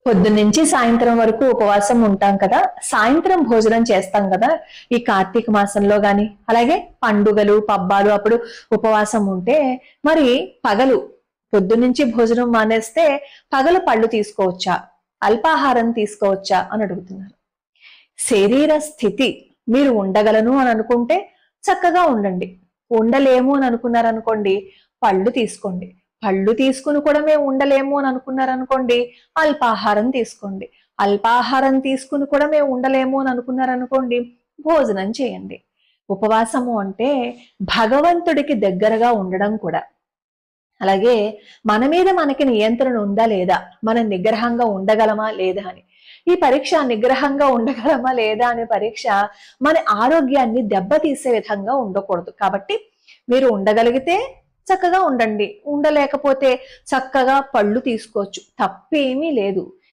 పొద్దున్నుంచి సాయంత్రం వరకు ఉపవాసం ఉంటాం కదా, సాయంత్రం భోజనం చేస్తాం కదా ఈ కార్తీక మాసంలో గాని, అలాగే పండుగలు పబ్బాలు అప్పుడు ఉపవాసం ఉంటే మరి పగలు పొద్దున్నుంచి భోజనం మానేస్తే పగలు పళ్ళు తీసుకోవచ్చా, అల్పాహారం తీసుకోవచ్చా అని అడుగుతున్నారు. శరీర స్థితి మీరు ఉండగలను అని అనుకుంటే చక్కగా ఉండండి, ఉండలేము అని అనుకున్నారనుకోండి పళ్ళు తీసుకోండి, పళ్ళు తీసుకుని కూడా మేము ఉండలేము అని అనుకున్నారనుకోండి అల్పాహారం తీసుకోండి, అల్పాహారం తీసుకుని కూడా మేము ఉండలేము అని అనుకున్నారనుకోండి భోజనం చేయండి. ఉపవాసము అంటే భగవంతుడికి దగ్గరగా ఉండడం కూడా. అలాగే మన మీద మనకి నియంత్రణ ఉందా లేదా, మనం నిగ్రహంగా ఉండగలమా లేదా అని. ఈ పరీక్ష నిగ్రహంగా ఉండగలమా లేదా అనే పరీక్ష మన ఆరోగ్యాన్ని దెబ్బతీసే విధంగా ఉండకూడదు. కాబట్టి మీరు ఉండగలిగితే చక్కగా ఉండండి, ఉండలేకపోతే చక్కగా పళ్ళు తీసుకోవచ్చు, తప్పేమీ లేదు.